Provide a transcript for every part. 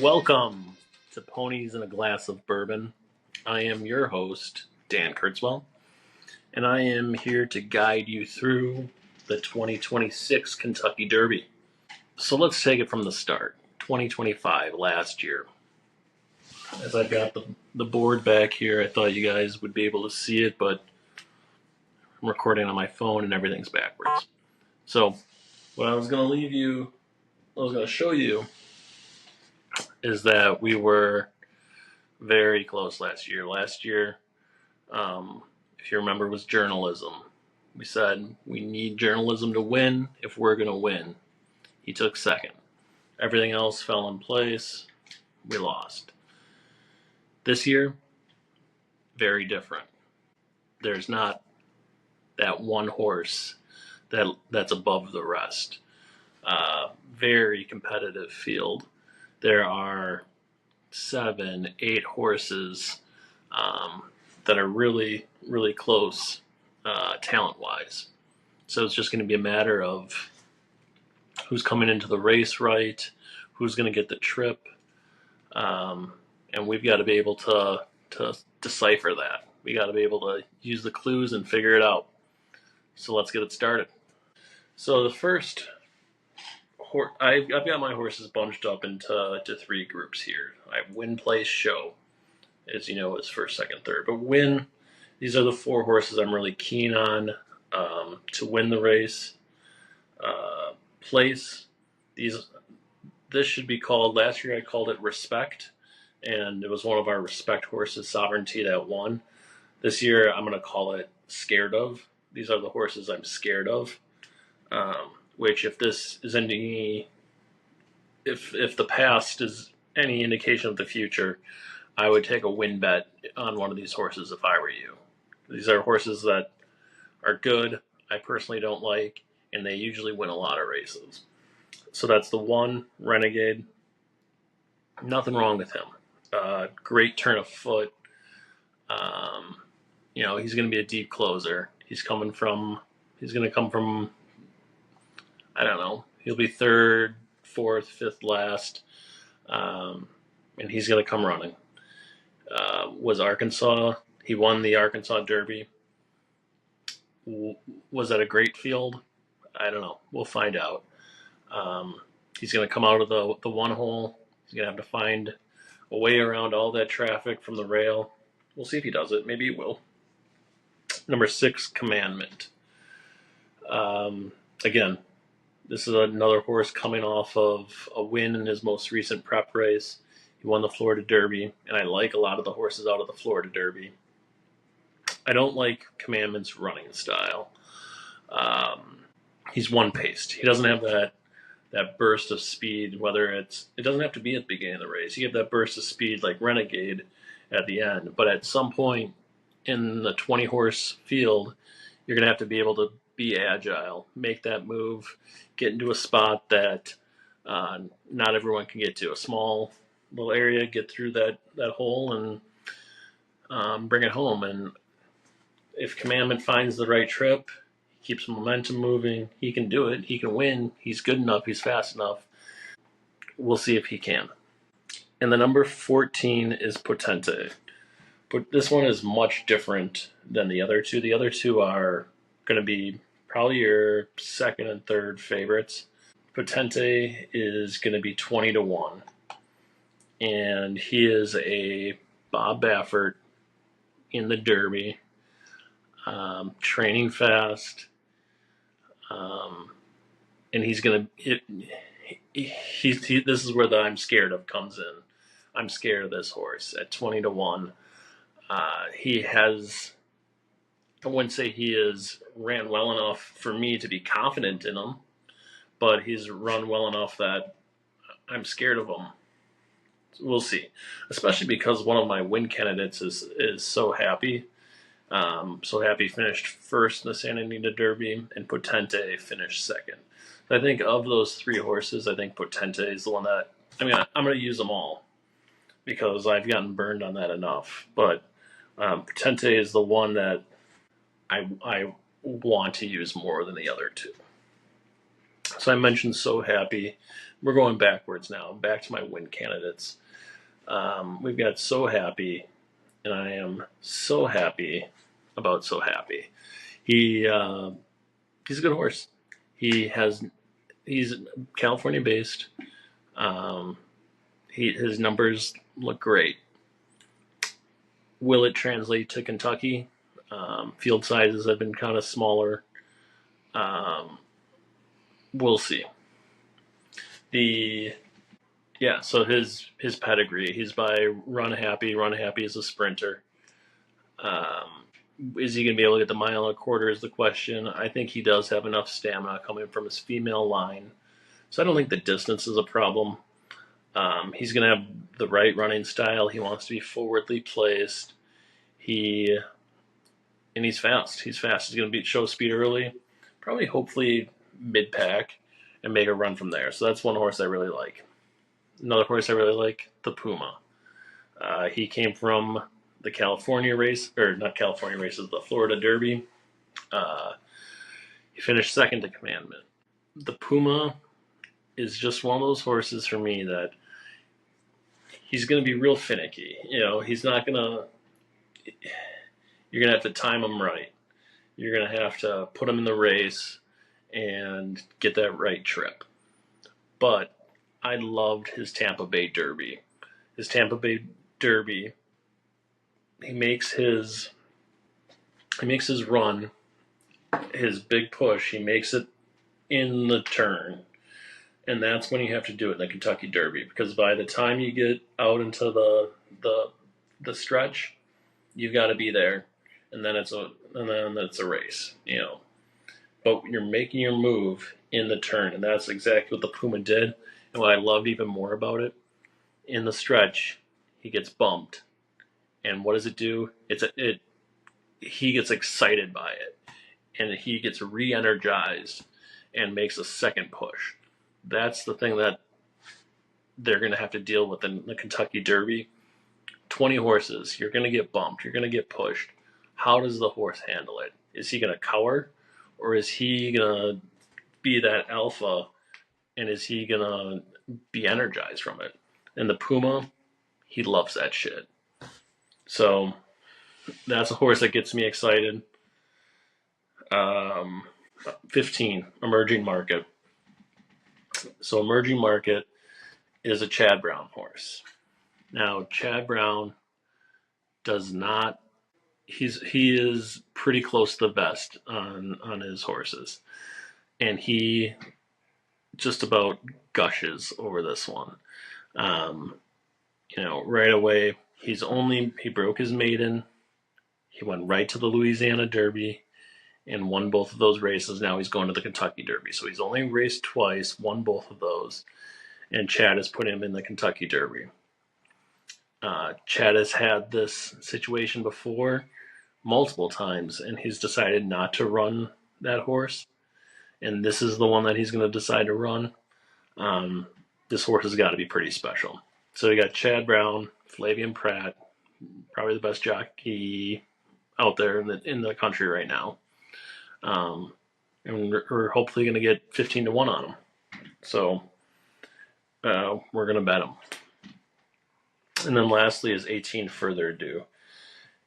Welcome to Ponies and a Glass of Bourbon. I am your host, Dan Kurtzwell, and I am here to guide you through the 2026 Kentucky Derby. So let's take it from the start. 2025, last year. As I've got the board back here, I thought you guys would be able to see it, but I'm recording on my phone and everything's backwards. So what I was going to show you is that we were very close last year. Last year, if you remember, was journalism. We said we need journalism to win if we're going to win. He took second. Everything else fell in place. We lost. This year, very different. There's not that one horse that's above the rest. Very competitive field. There are 7, 8 horses that are really, really close talent-wise. So it's just going to be a matter of who's coming into the race right, who's going to get the trip, and we've got to be able to decipher that. We got to be able to use the clues and figure it out. So let's get it started. So the first horse, I've got my horses bunched up into 3 groups here. I have Win, Place, Show, as you know, is first, second, third. But Win, these are the 4 horses I'm really keen on to win the race. Place, this should be called, last year I called it Respect, and it was one of our Respect horses, Sovereignty, that won. This year I'm going to call it Scared Of. These are the horses I'm scared of, which if this is if the past is any indication of the future, I would take a win bet on one of these horses if I were you. These are horses that are good, I personally don't like, and they usually win a lot of races. So that's the 1, Renegade. Nothing wrong with him. Great turn of foot. He's going to be a deep closer. He's going to come from, I don't know, he'll be 3rd, 4th, 5th last, and he's going to come running. Was Arkansas, he won the Arkansas Derby. Was that a great field? I don't know. We'll find out. He's going to come out of the 1 hole. He's going to have to find a way around all that traffic from the rail. We'll see if he does it. Maybe he will. Number 6, Commandment. Again, this is another horse coming off of a win in his most recent prep race. He won the Florida Derby, and I like a lot of the horses out of the Florida Derby. I don't like Commandment's running style. He's one-paced. He doesn't have that burst of speed, it doesn't have to be at the beginning of the race. You have that burst of speed like Renegade at the end, but at some point in the 20-horse field, you're going to have to be able to be agile, make that move, get into a spot that not everyone can get to. A small little area, get through that hole and bring it home. And if Commandment finds the right trip, keeps momentum moving, he can do it. He can win. He's good enough. He's fast enough. We'll see if he can. And the number 14 is Potente. But this one is much different than the other 2. The other 2 are going to be probably your 2nd and 3rd favorites. Potente is going to be 20-1. And he is a Bob Baffert in the Derby, training fast. And he's going to... This is where the I'm scared of comes in. I'm scared of this horse at 20-1. He has, I wouldn't say he has ran well enough for me to be confident in him, but he's run well enough that I'm scared of him. We'll see, especially because one of my win candidates is So Happy. So Happy finished 1st in the Santa Anita Derby, and Potente finished 2nd. I think of those 3 horses, I think Potente is the one that, I'm going to use them all because I've gotten burned on that enough. But Potente is the one that I want to use more than the other 2. So I mentioned So Happy. We're going backwards now, back to my win candidates. We've got So Happy, and I am so happy about So Happy. He's a good horse. He's California based. Um, his numbers look great. Will it translate to Kentucky? Field sizes have been kind of smaller. Um, we'll see. So his pedigree. He's by Run Happy. Run Happy is a sprinter. Is he going to be able to get the mile and a quarter is the question. I think he does have enough stamina coming from his female line. So I don't think the distance is a problem. He's going to have the right running style. He wants to be forwardly placed. He's fast. He's fast. He's going to show speed early. Probably, hopefully, mid-pack and make a run from there. So that's one horse I really like. Another horse I really like, the Puma. He came from the California race, or not California races, the Florida Derby. He finished second to Commandment. The Puma is just one of those horses for me that he's going to be real finicky. He's not going to. You're going to have to time him right. You're going to have to put him in the race and get that right trip. But I loved his Tampa Bay Derby. His Tampa Bay Derby, he makes his run, his big push, he makes it in the turn. And that's when you have to do it in the Kentucky Derby, because by the time you get out into the stretch, you've got to be there, and then it's a race, But you're making your move in the turn, and that's exactly what the Puma did. And what I loved even more about it, in the stretch, he gets bumped, and what does it do? He gets excited by it, and he gets re-energized and makes a second push. That's the thing that they're going to have to deal with in the Kentucky Derby. 20 horses, you're going to get bumped, you're going to get pushed. How does the horse handle it? Is he going to cower, or is he going to be that alpha, and is he going to be energized from it? And the Puma, he loves that shit. So that's a horse that gets me excited. 15, Emerging Market. So Emerging Market is a Chad Brown horse. Now, Chad Brown does not. He is pretty close to the best on his horses, and he just about gushes over this one. Right away, he broke his maiden. He went right to the Louisiana Derby and won both of those races. Now he's going to the Kentucky Derby. So he's only raced twice, won both of those, and Chad has put him in the Kentucky Derby. Chad has had this situation before multiple times, and he's decided not to run that horse. And this is the one that he's going to decide to run. This horse has got to be pretty special. So you got Chad Brown, Flavien Prat, probably the best jockey out there in the country right now. And we're hopefully going to get 15-1 on him. So we're going to bet him. And then lastly is 18 Further Ado.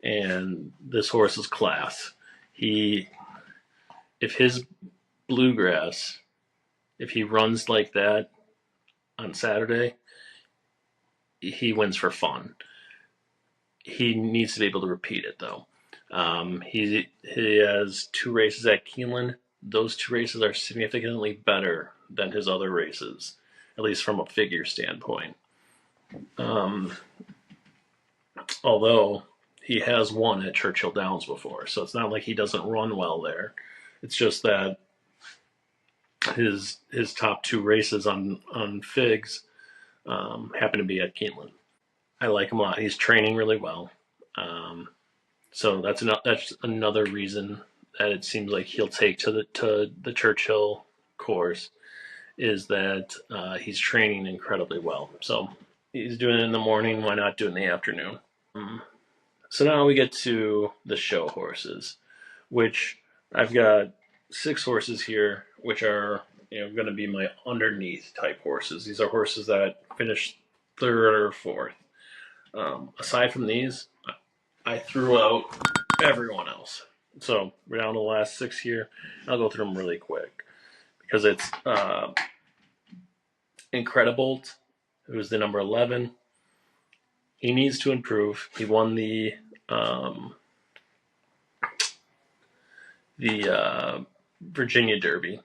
And this horse is class. If his Bluegrass, if he runs like that on Saturday, he wins for fun. He needs to be able to repeat it, though. He has 2 races at Keeneland. Those 2 races are significantly better than his other races, at least from a figure standpoint. Although he has won at Churchill Downs before, so it's not like he doesn't run well there. It's just that his top 2 races on Figs happen to be at Keeneland. I like him a lot. He's training really well. So that's another reason that it seems like he'll take to the Churchill course, is that he's training incredibly well. So he's doing it in the morning. Why not do it in the afternoon? So now we get to the show horses, which I've got 6 horses here, which are going to be my underneath type horses. These are horses that finish third or fourth. Aside from these, I threw out everyone else. So we're down to the last 6 here. I'll go through them really quick because it's Incredibolt, who's the number 11. He needs to improve. He won the Virginia Derby,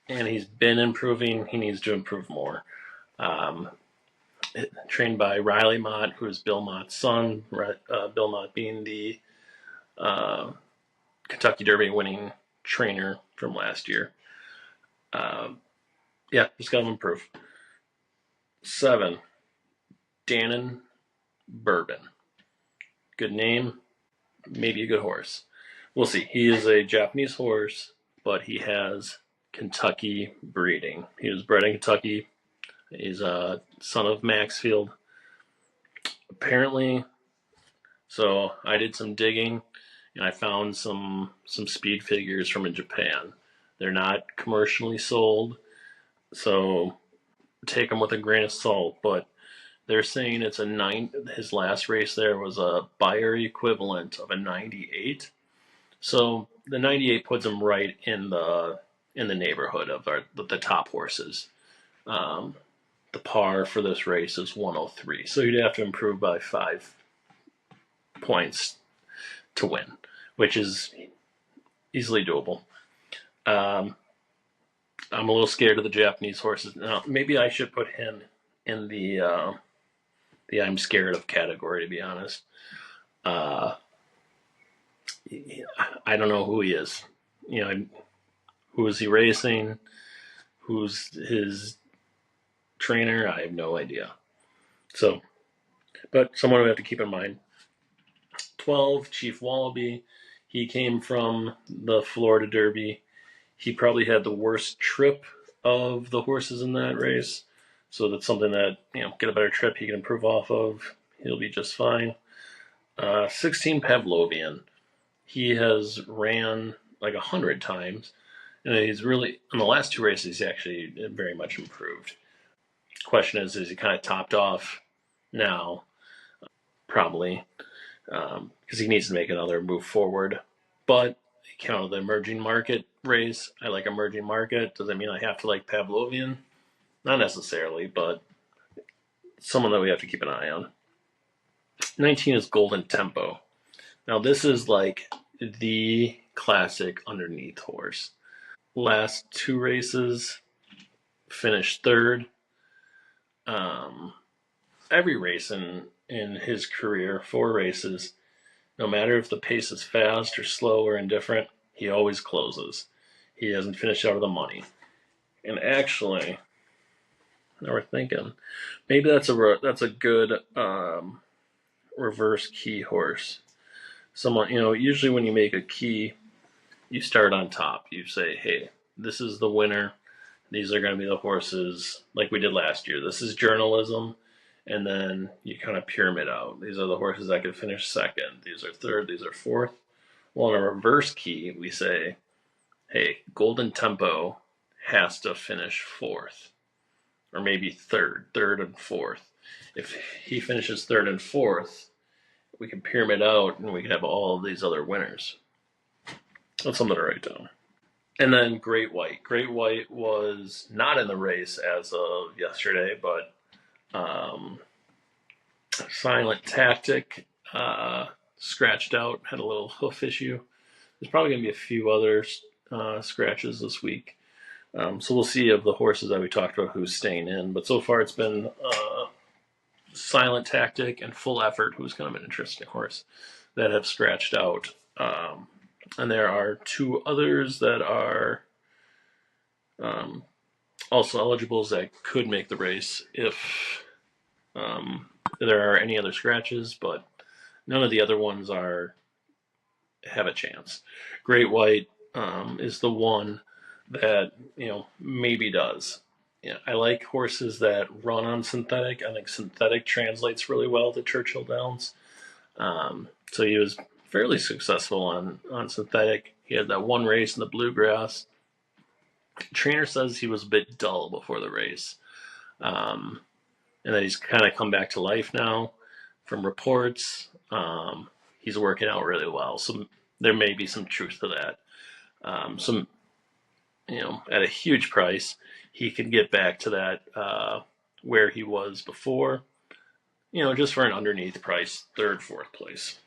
and he's been improving. He needs to improve more. Trained by Riley Mott, who is Bill Mott's son. Bill Mott being the Kentucky Derby winning trainer from last year. Just got to improve. 7, Dannon Bourbon. Good name, maybe a good horse. We'll see. He is a Japanese horse, but he has Kentucky breeding. He was bred in Kentucky. He's a son of Maxfield. Apparently, so I did some digging, and I found some speed figures from Japan. They're not commercially sold, so take them with a grain of salt, but they're saying it's his last race there was a Beyer equivalent of a 98. So the 98 puts him right in the neighborhood of the top horses. The par for this race is 103. So you'd have to improve by 5 points to win, which is easily doable. I'm a little scared of the Japanese horses. Now, maybe I should put him in the I'm scared of category, to be honest. I don't know who he is. Who is he racing? Who's his trainer? I have no idea. So, but someone we have to keep in mind. 12, Chief Wallaby. He came from the Florida Derby. He probably had the worst trip of the horses in that race. So that's something that, get a better trip he can improve off of. He'll be just fine. 16, Pavlovian. He has ran like 100 times. And he's really, in the last 2 races, he's actually very much improved. Question is he kind of topped off now? Probably. Because he needs to make another move forward. But the emerging market race, I like emerging market. Does that mean I have to like Pavlovian? Not necessarily, but someone that we have to keep an eye on. 19 is Golden Tempo. Now this is like the classic underneath horse. Last 2 races, finished third. Every race in his career, 4 races, no matter if the pace is fast or slow or indifferent, he always closes. He hasn't finished out of the money. And actually, now we're thinking, maybe that's a good reverse key horse. Someone, usually when you make a key, you start on top. You say, hey, this is the winner. These are going to be the horses like we did last year. This is journalism. And then you kind of pyramid out. These are the horses that could finish second. These are third. These are fourth. Well, in a reverse key, we say, hey, Golden Tempo has to finish fourth. Or maybe third and fourth. If he finishes third and fourth, we can pyramid out and we can have all of these other winners. That's something to write down. And then Great White. Great White was not in the race as of yesterday, but Silent Tactic scratched out, had a little hoof issue. There's probably going to be a few other scratches this week. So we'll see of the horses that we talked about who's staying in. But so far it's been Silent Tactic and Full Effort, who's kind of an interesting horse, that have scratched out. And there are 2 others that are also eligibles that could make the race if there are any other scratches, but none of the other ones have a chance. Great White is the one that maybe does. I like horses that run on synthetic. I think synthetic translates really well to Churchill Downs. So he was fairly successful on synthetic. He had that one race in the Bluegrass. Trainer says he was a bit dull before the race, and that he's kind of come back to life now. From reports, he's working out really well, so there may be some truth to that. Some, at a huge price, he could get back to that where he was before. Just for an underneath price, third, fourth place.